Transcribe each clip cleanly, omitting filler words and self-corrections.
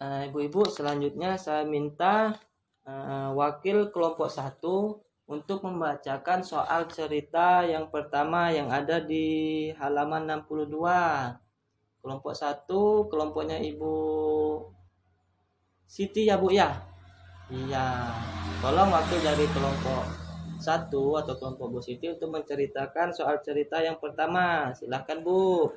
Ibu-ibu, selanjutnya saya minta wakil kelompok 1 untuk membacakan soal cerita yang pertama yang ada di halaman 62. Kelompok 1, kelompoknya Ibu Siti ya Bu ya? Iya. Tolong wakil dari kelompok 1 atau kelompok Bu Siti untuk menceritakan soal cerita yang pertama. Silahkan Bu.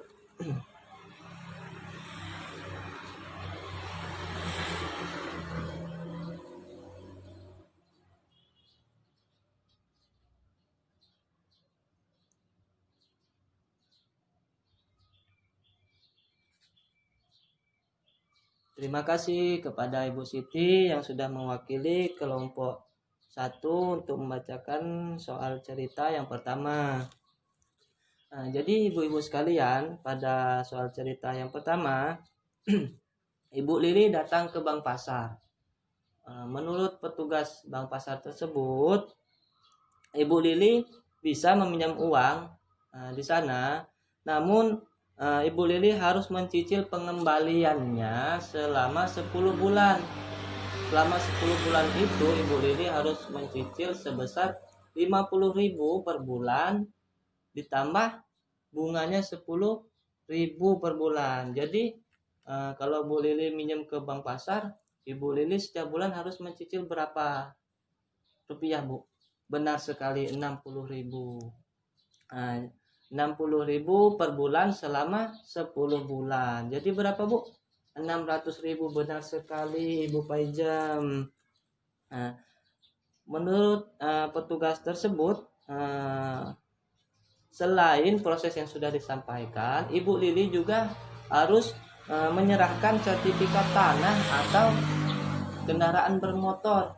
Terima kasih kepada Ibu Siti yang sudah mewakili kelompok 1 untuk membacakan soal cerita yang pertama. Jadi ibu-ibu sekalian, pada soal cerita yang pertama, Ibu Lili datang ke Bank Pasar. Menurut petugas Bank Pasar tersebut, Ibu Lili bisa meminjam uang di sana, namun Ibu Lili harus mencicil pengembaliannya selama 10 bulan. Selama 10 bulan itu Ibu Lili harus mencicil sebesar 50.000 per bulan ditambah bunganya 10.000 per bulan. Jadi kalau Bu Lili minjem ke Bank Pasar, Ibu Lili setiap bulan harus mencicil berapa rupiah Bu? Benar sekali, 60.000. 60.000 per bulan selama 10 bulan. Jadi berapa Bu? 600.000. Benar sekali Ibu Paijam. Menurut petugas tersebut, selain proses yang sudah disampaikan, Ibu Lili juga harus menyerahkan sertifikat tanah atau kendaraan bermotor.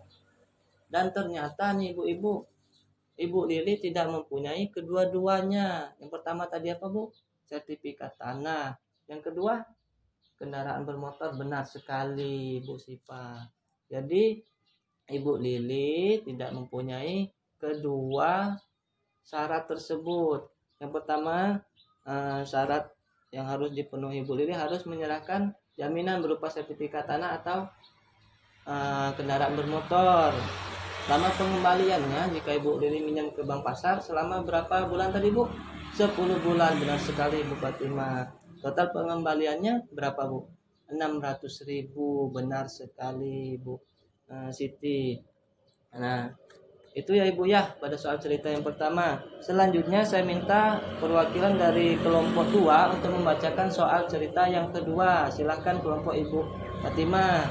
Dan ternyata nih ibu-ibu, Ibu Lili tidak mempunyai kedua-duanya. Yang pertama tadi apa Bu? Sertifikat tanah. Yang kedua, kendaraan bermotor. Benar sekali Bu Sipa. Jadi Ibu Lili tidak mempunyai kedua syarat tersebut. Yang pertama, syarat yang harus dipenuhi Ibu Lili harus menyerahkan jaminan berupa sertifikat tanah atau kendaraan bermotor. Selama pengembaliannya, jika Ibu Lili minjam ke Bank Pasar selama berapa bulan tadi Bu? 10 bulan. Benar sekali Bu Fatimah. Total pengembaliannya berapa Bu? 600.000. Benar sekali Bu Siti. Nah, itu ya Ibu ya pada soal cerita yang pertama. Selanjutnya saya minta perwakilan dari kelompok 2 untuk membacakan soal cerita yang kedua. Silahkan kelompok Ibu Fatimah.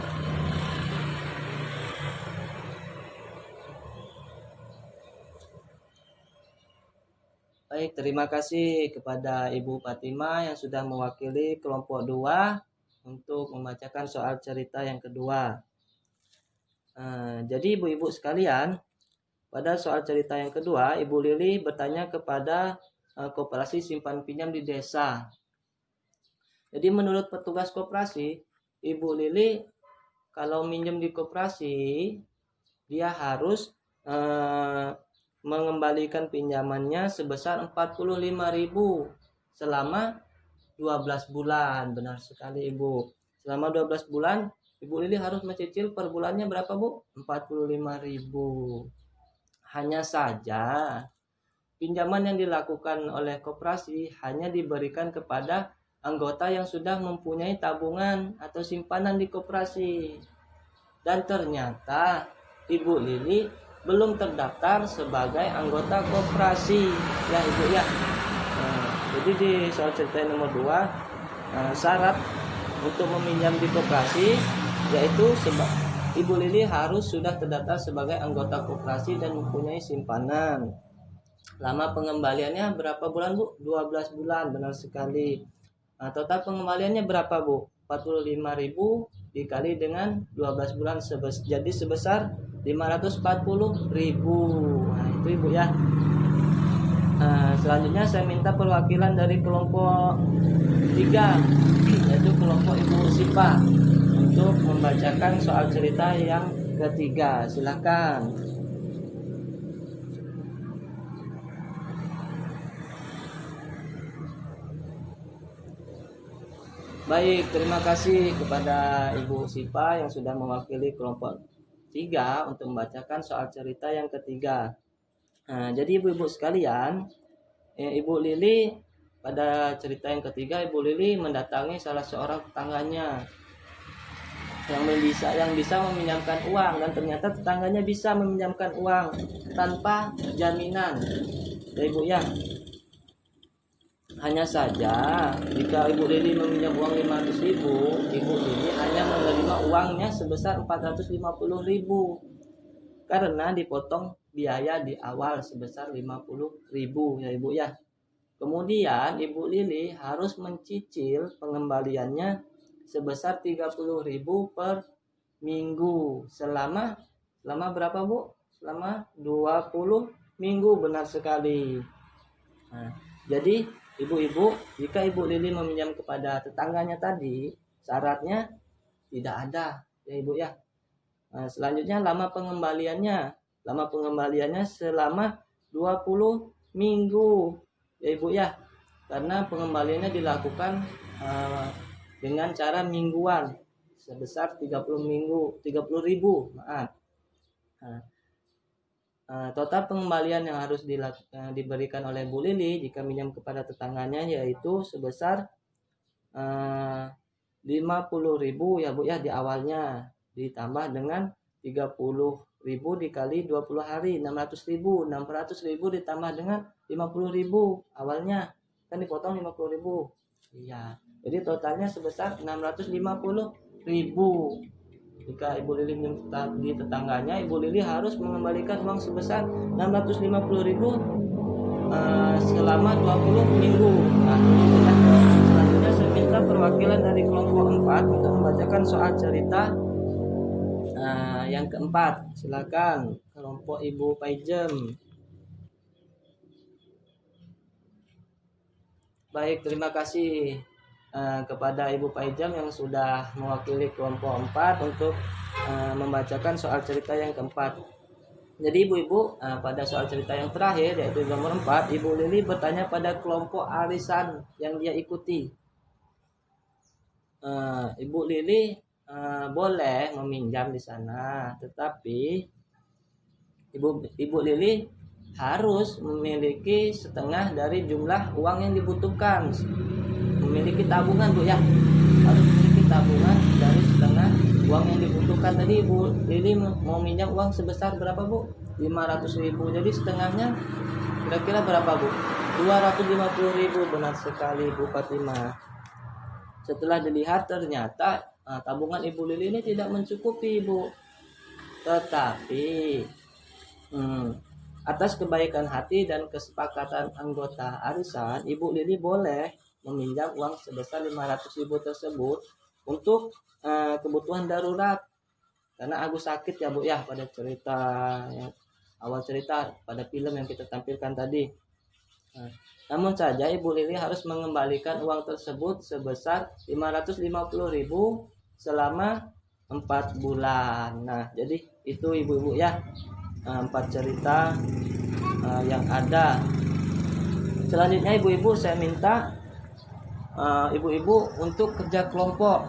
Baik, terima kasih kepada Ibu Fatimah yang sudah mewakili kelompok 2 untuk membacakan soal cerita yang kedua. Jadi ibu-ibu sekalian, pada soal cerita yang kedua, Ibu Lili bertanya kepada koperasi simpan pinjam di desa. Jadi menurut petugas koperasi, Ibu Lili kalau minjem di koperasi, dia harus mengembalikan pinjamannya sebesar 45.000 selama 12 bulan. Benar sekali Ibu. Selama 12 bulan Ibu Lili harus mencicil per bulannya berapa Bu? 45.000. Hanya saja pinjaman yang dilakukan oleh koperasi hanya diberikan kepada anggota yang sudah mempunyai tabungan atau simpanan di koperasi. Dan ternyata Ibu Lili belum terdaftar sebagai anggota koperasi ya Ibu ya. Jadi di soal cerita nomor 2, syarat untuk meminjam di koperasi yaitu Ibu Lili harus sudah terdaftar sebagai anggota koperasi dan mempunyai simpanan. Lama pengembaliannya berapa bulan Bu? 12 bulan. Benar sekali. Total pengembaliannya berapa Bu? 45.000 dikali dengan 12 bulan jadi sebesar 540.000. Nah, itu Ibu ya. Selanjutnya saya minta perwakilan dari kelompok 3, yaitu kelompok Ibu Sipa, untuk membacakan soal cerita yang ketiga. Silakan. Baik, terima kasih kepada Ibu Sipa yang sudah mewakili kelompok 3 untuk membacakan soal cerita yang ketiga. Nah, jadi ibu-ibu sekalian, Ibu Lili pada cerita yang ketiga, Ibu Lili mendatangi salah seorang tetangganya yang bisa meminjamkan uang, dan ternyata tetangganya bisa meminjamkan uang tanpa jaminan. Ya Ibu ya. Hanya saja jika Ibu Lili meminjam uang 500.000, Ibu Lili hanya menerima uangnya sebesar 450.000 karena dipotong biaya di awal sebesar 50.000 ya Ibu ya. Kemudian Ibu Lili harus mencicil pengembaliannya sebesar 30.000 per minggu selama berapa Bu? Selama 20 minggu, benar sekali. Nah, jadi ibu-ibu, jika Ibu Lili meminjam kepada tetangganya tadi, syaratnya tidak ada ya Ibu ya. Nah, selanjutnya lama pengembaliannya selama 20 minggu ya Ibu ya. Karena pengembaliannya dilakukan dengan cara mingguan sebesar 30.000, maaf. Total pengembalian yang harus diberikan oleh Bu Lili jika minjam kepada tetangganya yaitu sebesar 50.000 ya Bu ya di awalnya, ditambah dengan 30.000 dikali 20 hari 600.000 ditambah dengan 50.000 awalnya, kan dipotong 50.000. Iya, jadi totalnya sebesar 650.000. Jika Ibu Lili minta di tetangganya, Ibu Lili harus mengembalikan uang sebesar 650.000 selama 20 minggu. Nah, selanjutnya saya minta perwakilan dari kelompok 4 untuk membacakan soal cerita yang keempat. Silakan kelompok Ibu Paijem. Baik, terima kasih kepada Ibu Paijem yang sudah mewakili kelompok 4 untuk membacakan soal cerita yang keempat. Jadi ibu-ibu, pada soal cerita yang terakhir yaitu nomor 4, Ibu Lili bertanya pada kelompok arisan yang dia ikuti. Ibu Lili boleh meminjam di sana, tetapi Ibu Lili harus memiliki setengah dari jumlah uang yang dibutuhkan. Memiliki tabungan Bu ya, harus memiliki tabungan dari setengah uang yang dibutuhkan. Tadi Ibu Lili mau minjam uang sebesar berapa Bu? 500.000. Jadi setengahnya kira-kira berapa Bu? 250.000. Benar sekali Bu Fatimah. Setelah dilihat ternyata tabungan Ibu Lili ini tidak mencukupi Bu. Tetapi atas kebaikan hati dan kesepakatan anggota arisan, Ibu Lili boleh meminjam uang sebesar 500.000 tersebut untuk kebutuhan darurat. Karena Agus sakit ya Bu ya, pada cerita yang awal cerita pada film yang kita tampilkan tadi. Namun saja Ibu Lili harus mengembalikan uang tersebut sebesar 550.000 selama 4 bulan. Nah, jadi itu ibu-ibu ya, 4 cerita yang ada. Selanjutnya ibu-ibu, saya minta ibu-ibu untuk kerja kelompok.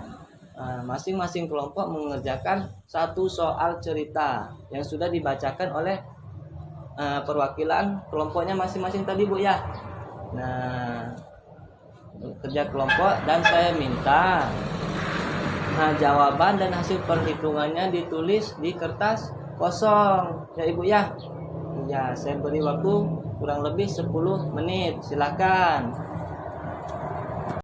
Masing-masing kelompok mengerjakan satu soal cerita yang sudah dibacakan oleh perwakilan kelompoknya masing-masing tadi Bu ya. Nah, kerja kelompok, dan saya minta jawaban dan hasil perhitungannya ditulis di kertas kosong ya Ibu ya. Ya, saya beri waktu kurang lebih 10 menit. Silakan.